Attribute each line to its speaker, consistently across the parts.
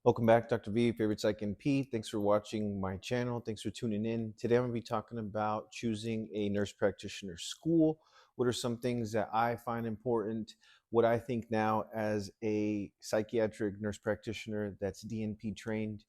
Speaker 1: Welcome back, Dr. V, favorite Psych NP. Thanks for watching my channel. Thanks for tuning in. Today I'm going to be talking about choosing a nurse practitioner school. What are some things that I find important? What I think now as a psychiatric nurse practitioner that's DNP trained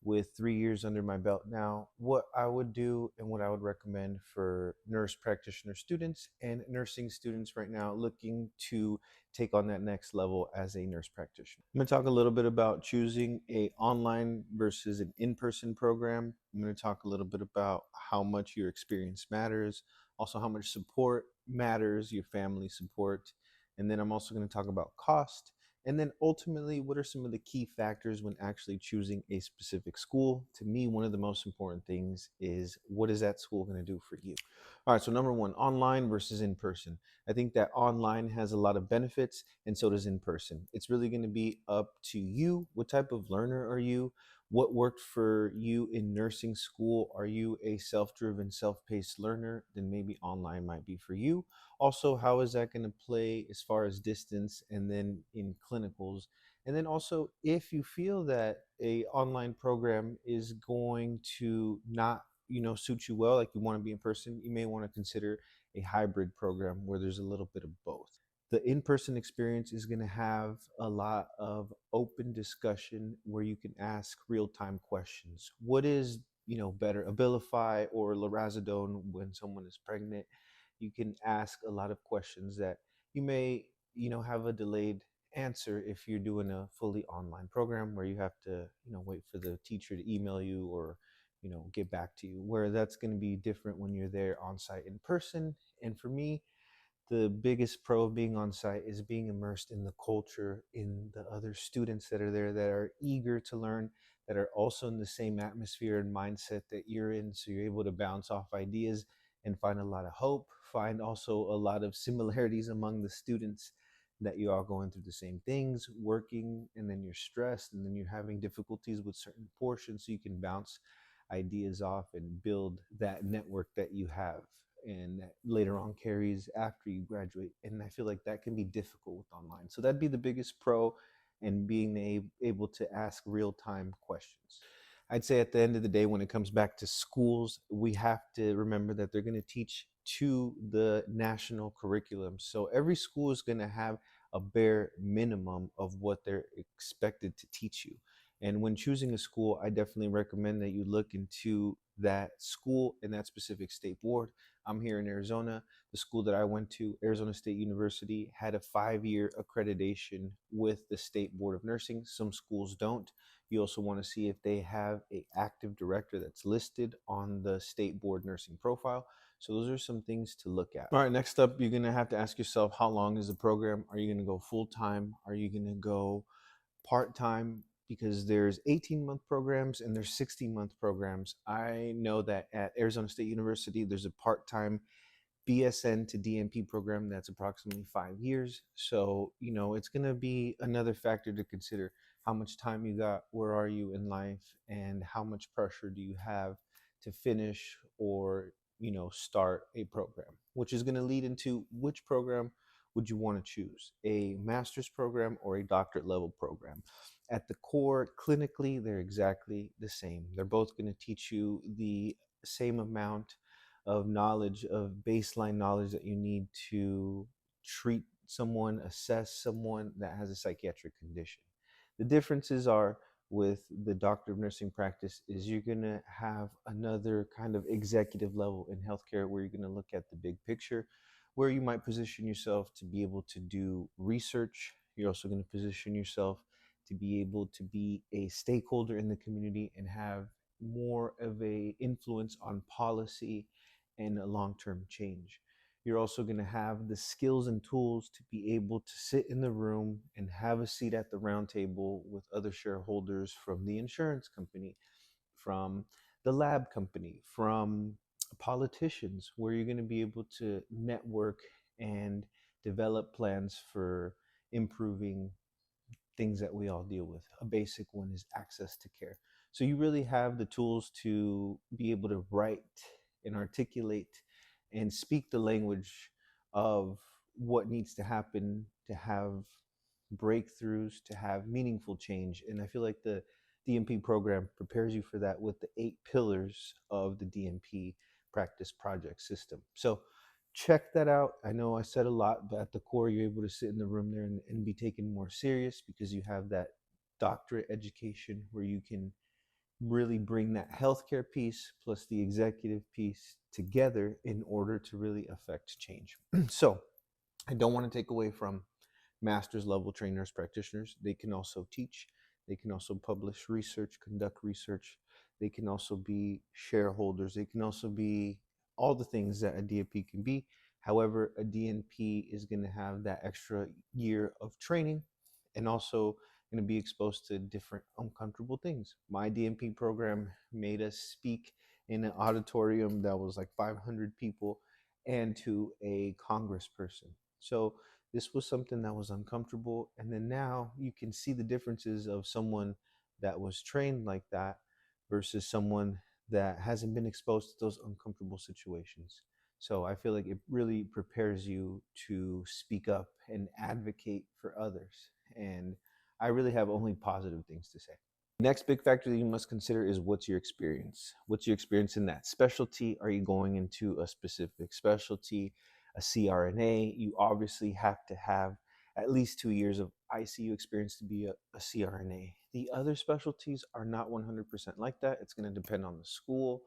Speaker 1: with 3 years under my belt now, what I would do and what I would recommend for nurse practitioner students and nursing students right now looking to take on that next level as a nurse practitioner. I'm going to talk a little bit about choosing a online versus an in-person program. I'm going to talk a little bit about how much your experience matters, also how much support matters, your family support, and then I'm also going to talk about cost. And then ultimately, what are some of the key factors when actually choosing a specific school? To me, one of the most important things is what is that school going to do for you? All right, so number one, online versus in person. I think that online has a lot of benefits, and so does in person. It's really going to be up to you. What type of learner are you? What worked for you in nursing school? Are you a self-driven, self-paced learner? Then maybe online might be for you. Also, how is that going to play as far as distance and then in clinicals? And then also, if you feel that a online program is going to not suit you well, like you want to be in person, you may want to consider a hybrid program where there's a little bit of both. The in-person experience is going to have a lot of open discussion where you can ask real-time questions. What is better, Abilify or lorazepam when someone is pregnant? You can ask a lot of questions that you may have a delayed answer if you're doing a fully online program where you have to wait for the teacher to email you or get back to you, where that's going to be different when you're there on site in person. And for me, the biggest pro of being on site is being immersed in the culture, in the other students that are there that are eager to learn, that are also in the same atmosphere and mindset that you're in. So you're able to bounce off ideas and find a lot of hope, find also a lot of similarities among the students, that you're all going through the same things, working, and then you're stressed, and then you're having difficulties with certain portions, so you can bounce ideas off and build that network that you have and that later on carries after you graduate. And I feel like that can be difficult with online. So that'd be the biggest pro, and being able to ask real-time questions. I'd say at the end of the day, when it comes back to schools, we have to remember that they're going to teach to the national curriculum. So every school is going to have a bare minimum of what they're expected to teach you. And when choosing a school, I definitely recommend that you look into that school and that specific state board. I'm here in Arizona. The school that I went to, Arizona State University, had a 5-year accreditation with the State Board of Nursing. Some schools don't. You also want to see if they have an active director that's listed on the State Board nursing profile. So those are some things to look at. All right, next up, you're going to have to ask yourself, how long is the program? Are you going to go full-time? Are you going to go part-time? Because there's 18-month programs and there's 16-month programs. I know that at Arizona State University, there's a part-time BSN to DNP program that's approximately 5 years. So, it's going to be another factor to consider. How much time you got, where are you in life, and how much pressure do you have to finish or, start a program, which is going to lead into which program would you want to choose, a master's program or a doctorate level program. At the core, clinically, they're exactly the same. They're both going to teach you the same amount of knowledge, of baseline knowledge that you need to treat someone, assess someone that has a psychiatric condition. The differences are, with the doctor of nursing practice, is you're going to have another kind of executive level in healthcare where you're going to look at the big picture, where you might position yourself to be able to do research. You're also going to position yourself to be able to be a stakeholder in the community and have more of a influence on policy and a long-term change. You're also going to have the skills and tools to be able to sit in the room and have a seat at the round table with other shareholders from the insurance company, from the lab company, from politicians, where you're going to be able to network and develop plans for improving things that we all deal with. A basic one is access to care. So you really have the tools to be able to write and articulate and speak the language of what needs to happen to have breakthroughs, to have meaningful change. And I feel like the DMP program prepares you for that with the 8 pillars of the DMP practice project system. So check that out. I know I said a lot, but at the core, you're able to sit in the room there and be taken more serious because you have that doctorate education where you can really bring that healthcare piece plus the executive piece together in order to really affect change. So I don't want to take away from master's level trained nurse practitioners. They can also teach, they can also publish research, conduct research, they can also be shareholders, they can also be all the things that a DNP can be. However, a DNP is going to have that extra year of training and also going to be exposed to different uncomfortable things. My DNP program made us speak in an auditorium that was like 500 people and to a congressperson. So this was something that was uncomfortable. And then now you can see the differences of someone that was trained like that versus someone that hasn't been exposed to those uncomfortable situations. So I feel like it really prepares you to speak up and advocate for others. And I really have only positive things to say. Next big factor that you must consider is what's your experience? What's your experience in that specialty? Are you going into a specific specialty, a CRNA? You obviously have to have at least 2 years of ICU experience to be a CRNA. The other specialties are not 100% like that. It's going to depend on the school.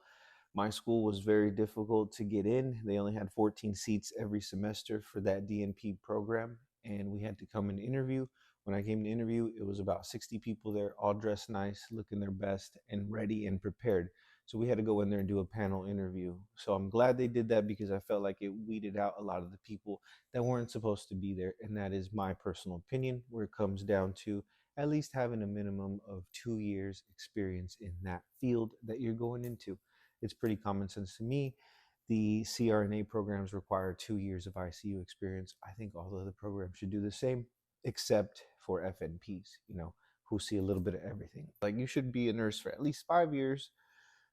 Speaker 1: My school was very difficult to get in. They only had 14 seats every semester for that DNP program, and we had to come and interview. When I came to interview, it was about 60 people there, all dressed nice, looking their best, and ready and prepared. So we had to go in there and do a panel interview. So I'm glad they did that because I felt like it weeded out a lot of the people that weren't supposed to be there. And that is my personal opinion, where it comes down to at least having a minimum of 2 years experience in that field that you're going into. It's pretty common sense to me. The CRNA programs require 2 years of ICU experience. I think all of the programs should do the same, except for FNPs, who see a little bit of everything. Like you should be a nurse for at least 5 years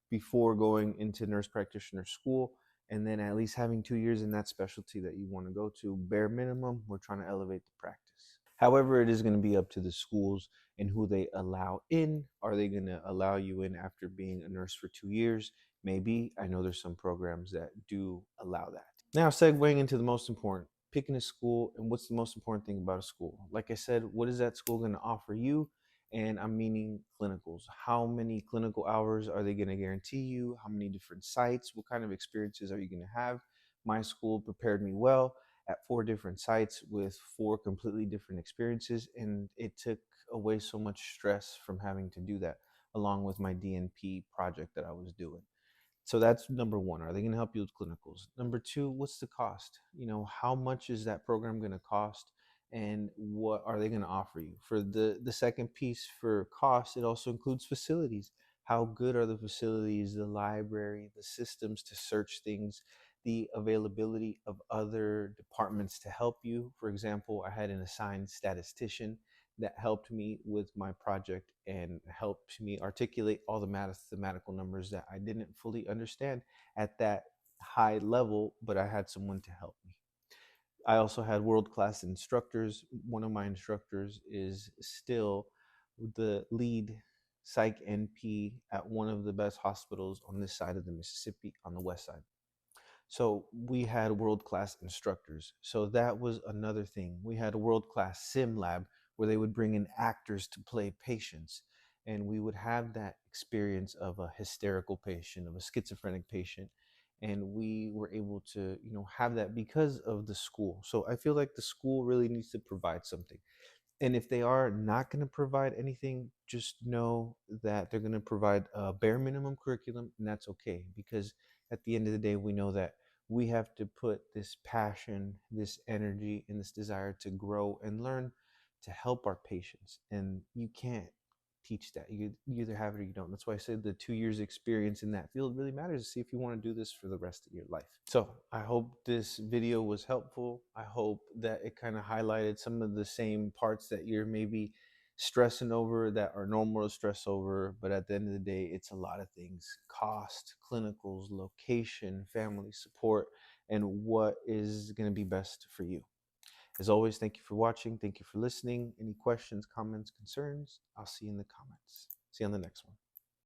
Speaker 1: before going into nurse practitioner school, and then at least having 2 years in that specialty that you want to go to. Bare minimum, we're trying to elevate the practice. However, it is going to be up to the schools and who they allow in. Are they going to allow you in after being a nurse for 2 years? Maybe. I know there's some programs that do allow that. Now, segueing into the most important, picking a school, and what's the most important thing about a school? Like I said, what is that school going to offer you? And I'm meaning clinicals. How many clinical hours are they going to guarantee you? How many different sites? What kind of experiences are you going to have? My school prepared me well at 4 different sites with 4 completely different experiences, and it took away so much stress from having to do that, along with my DNP project that I was doing. So that's number one. Are they going to help you with clinicals? Number two, what's the cost? How much is that program going to cost? And what are they going to offer you? For the second piece, for cost, it also includes facilities. How good are the facilities, the library, the systems to search things, the availability of other departments to help you? For example, I had an assigned statistician that helped me with my project and helped me articulate all the mathematical numbers that I didn't fully understand at that high level, but I had someone to help me. I also had world-class instructors. One of my instructors is still the lead psych NP at one of the best hospitals on this side of the Mississippi, on the west side. So we had world-class instructors. So that was another thing. We had a world-class sim lab where they would bring in actors to play patients. And we would have that experience of a hysterical patient, of a schizophrenic patient. And we were able to, have that because of the school. So I feel like the school really needs to provide something. And if they are not going to provide anything, just know that they're going to provide a bare minimum curriculum, and that's okay. Because at the end of the day, we know that we have to put this passion, this energy, and this desire to grow and learn to help our patients. And you can't teach that. You either have it or you don't. That's why I said the 2 years experience in that field really matters to see if you want to do this for the rest of your life. So I hope this video was helpful. I hope that it kind of highlighted some of the same parts that you're maybe stressing over that are normal to stress over. But at the end of the day, it's a lot of things: cost, clinicals, location, family support, and what is going to be best for you. As always, thank you for watching. Thank you for listening. Any questions, comments, concerns? I'll see you in the comments. See you on the next one.